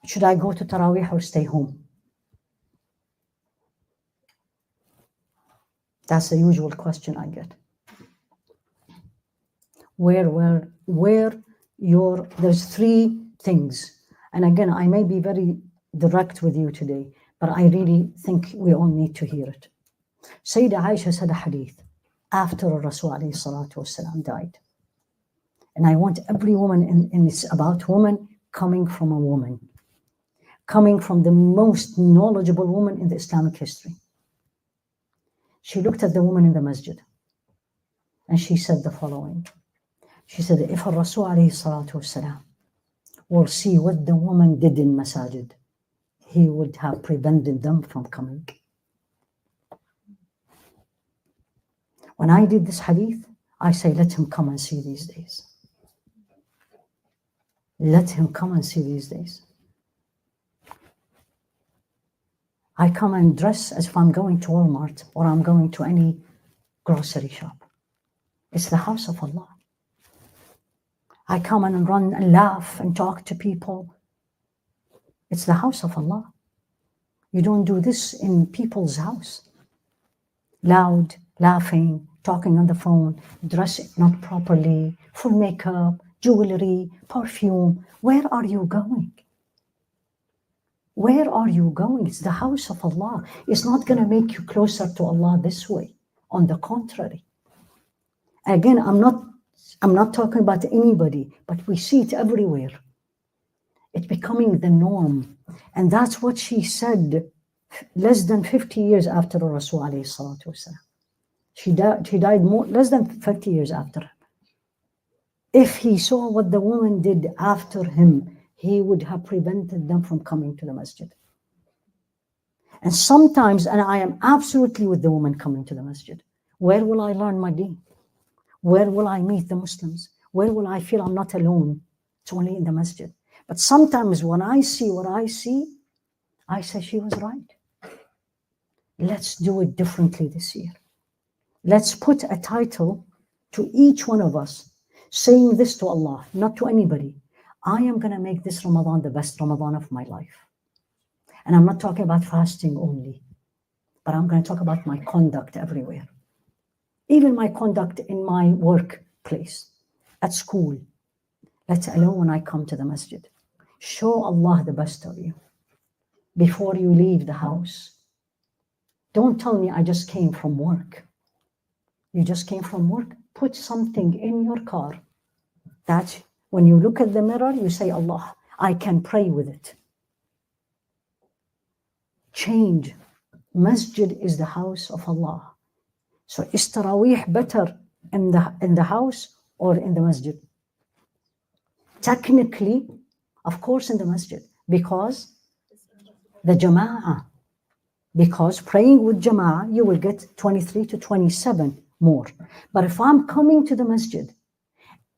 Should I go to Taraweh or stay home? That's the usual question I get. There's three things. And again, I may be very direct with you today, but I really think we all need to hear it. Sayyidah Aisha said a hadith after Rasul alayhi salatu wasalam died. And I want every woman, and it's about woman coming from a woman, coming from the most knowledgeable woman in the Islamic history. She looked at the woman in the masjid and she said the following. She said, if Rasul alayhi salatu wasalam will see what the woman did in Masjid, he would have prevented them from coming. When I did this hadith, I say, let him come and see these days. Let him come and see these days. I come and dress as if I'm going to Walmart or I'm going to any grocery shop. It's the house of Allah. I come and run and laugh and talk to people. It's the house of Allah. You don't do this in people's house. Loud, laughing, talking on the phone, dressing not properly, full makeup, jewelry, perfume. Where are you going? Where are you going? It's the house of Allah. It's not going to make you closer to Allah this way. On the contrary. Again, I'm not talking about anybody, but we see it everywhere. It's becoming the norm. And that's what she said less than 50 years after Rasul alayhi salatu wasalam. She died less than 50 years after him. If he saw what the woman did after him, he would have prevented them from coming to the masjid. And sometimes, and I am absolutely with the woman coming to the masjid, where will I learn my deen? Where will I meet the Muslims? Where will I feel I'm not alone? It's only in the masjid. But sometimes when I see what I see, I say she was right. Let's do it differently this year. Let's put a title to each one of us saying this to Allah, not to anybody. I am going to make this Ramadan the best Ramadan of my life. And I'm not talking about fasting only, but I'm going to talk about my conduct everywhere. Even my conduct in my workplace, at school, let alone when I come to the masjid. Show Allah the best of you before you leave the house. Don't tell me I just came from work. You just came from work. Put something in your car that when you look at the mirror, you say, Allah, I can pray with it. Change. Masjid is the house of Allah. So is Tarawih better in the house or in the masjid? Technically, of course in the masjid, because the jama'ah. Because praying with jama'ah, you will get 23 to 27 more. But if I'm coming to the masjid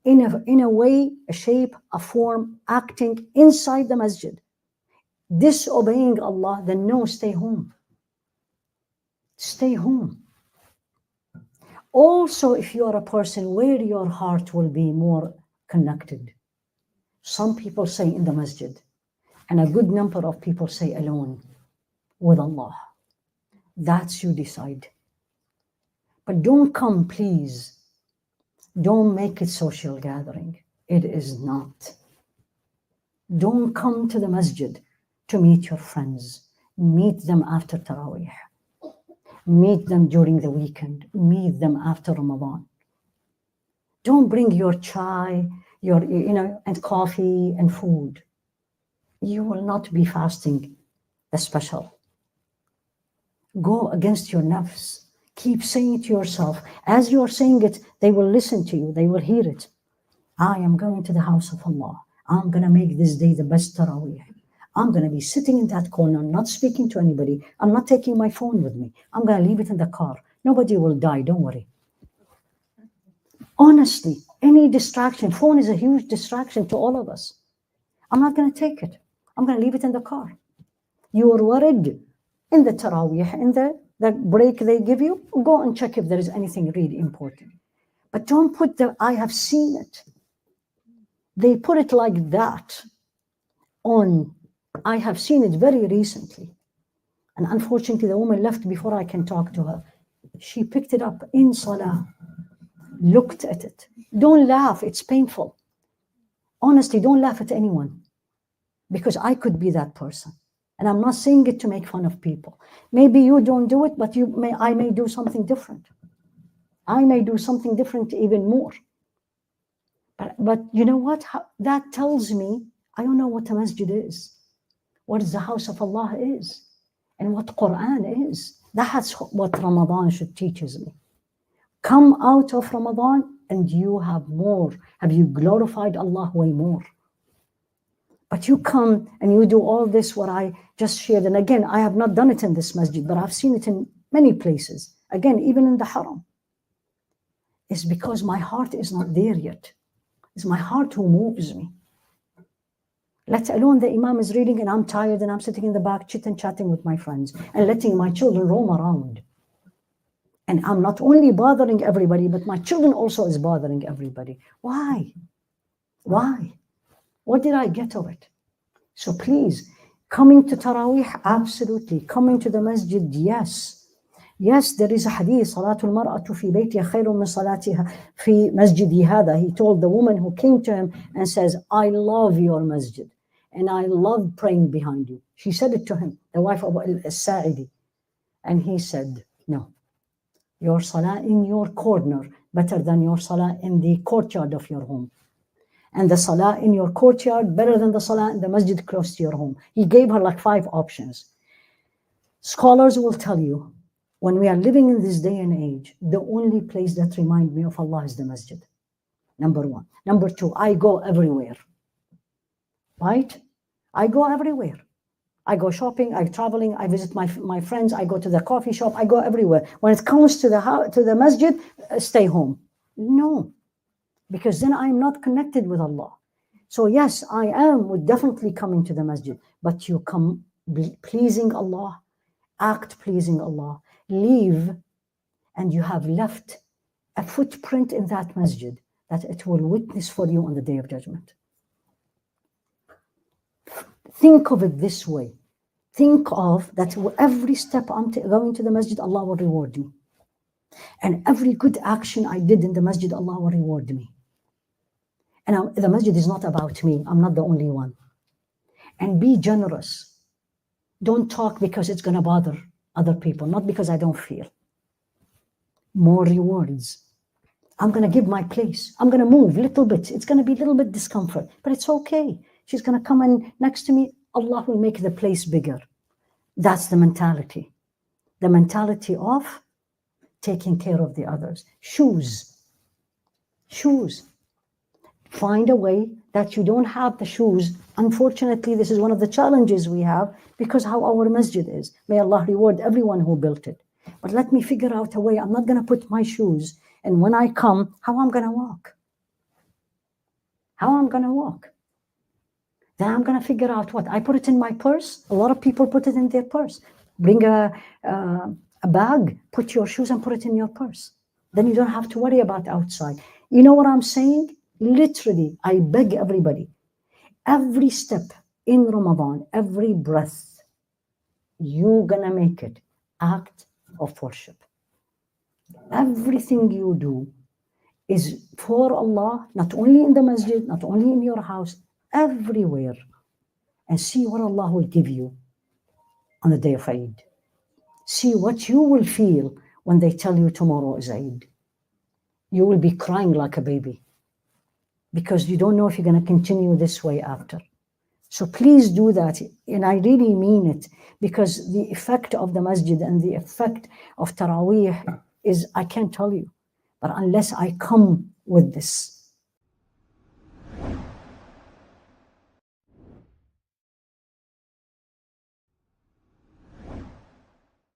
in a way, a shape, a form, acting inside the masjid, disobeying Allah, then no, stay home. Stay home. Also, if you are a person where your heart will be more connected, some people say in the masjid, and a good number of people say alone with Allah. That's you decide. But don't come, please. Don't make it social gathering. It is not. Don't come to the masjid to meet your friends. Meet them after Taraweh. Meet them during the weekend. Meet them after Ramadan. Don't bring your chai, and coffee and food. You will not be fasting the special. Go against your nafs. Keep saying it to yourself. As you are saying it, they will listen to you. They will hear it. I am going to the house of Allah. I'm going to make this day the best Tarawih. I'm going to be sitting in that corner, not speaking to anybody. I'm not taking my phone with me. I'm going to leave it in the car. Nobody will die, don't worry. Honestly, any distraction, phone is a huge distraction to all of us. I'm not going to take it. I'm going to leave it in the car. You are worried in the Tarawih, in the break they give you, go and check if there is anything really important. But don't put I have seen it. They put it like that on I have seen it very recently. And unfortunately, the woman left before I can talk to her. She picked it up in Salah, looked at it. Don't laugh, it's painful. Honestly, don't laugh at anyone, because I could be that person. And I'm not saying it to make fun of people. Maybe you don't do it, but I may do something different. I may do something different even more. But you know what? That tells me I don't know what a masjid is, what the house of Allah is, and what Quran is. That's what Ramadan should teach me. Come out of Ramadan and you have more. Have you glorified Allah way more? But you come and you do all this, what I just shared. And again, I have not done it in this masjid, but I've seen it in many places. Again, even in the haram. It's because my heart is not there yet. It's my heart who moves me. Let alone the Imam is reading and I'm tired and I'm sitting in the back chit-chatting with my friends and letting my children roam around. And I'm not only bothering everybody, but my children also is bothering everybody. Why? Why? What did I get of it? So please, coming to Taraweh, absolutely. Coming to the masjid, yes. Yes, there is a hadith, صلاة المرأة في بيتها خير من صلاتها في مسجدي هذا. He told the woman who came to him and says, I love your masjid and I love praying behind you. She said it to him, the wife of al-Sa'idi. And he said, no, your salah in your corner better than your salah in the courtyard of your home. And the salah in your courtyard better than the salah in the masjid close to your home. He gave her like 5 options. Scholars will tell you, when we are living in this day and age, the only place that reminds me of Allah is the masjid. Number 1. Number 2, I go everywhere. Right? I go everywhere. I go shopping, I'm traveling, I visit my friends, I go to the coffee shop, I go everywhere. When it comes to the masjid, stay home. No, because then I'm not connected with Allah. So yes, I am definitely coming to the masjid, but you come pleasing Allah, act pleasing Allah, leave, and you have left a footprint in that masjid that it will witness for you on the Day of Judgment. Think of it this way. Think of that every step I'm going to the masjid, Allah will reward me. And every good action I did in the masjid, Allah will reward me. And the masjid is not about me. I'm not the only one. And be generous. Don't talk because it's going to bother other people, not because I don't feel. More rewards. I'm going to give my place. I'm going to move a little bit. It's going to be a little bit discomfort, but it's okay. She's going to come in next to me. Allah will make the place bigger. That's the mentality. The mentality of taking care of the others. Shoes. Find a way that you don't have the shoes. Unfortunately, this is one of the challenges we have because how our masjid is. May Allah reward everyone who built it. But let me figure out a way. I'm not going to put my shoes, and when I come, how I'm going to walk? Then I'm going to figure out what? I put it in my purse. A lot of people put it in their purse. Bring a bag, put your shoes and put it in your purse. Then you don't have to worry about outside. You know what I'm saying? Literally, I beg everybody, every step in Ramadan, every breath, you're going to make it act of worship. Everything you do is for Allah, not only in the masjid, not only in your house, everywhere. And see what Allah will give you on the day of Eid. See what you will feel when they tell you tomorrow is Eid. You will be crying like a baby because you don't know if you're going to continue this way after. So please do that. And I really mean it, because the effect of the masjid and the effect of Taraweh is, I can't tell you. But unless I come with this,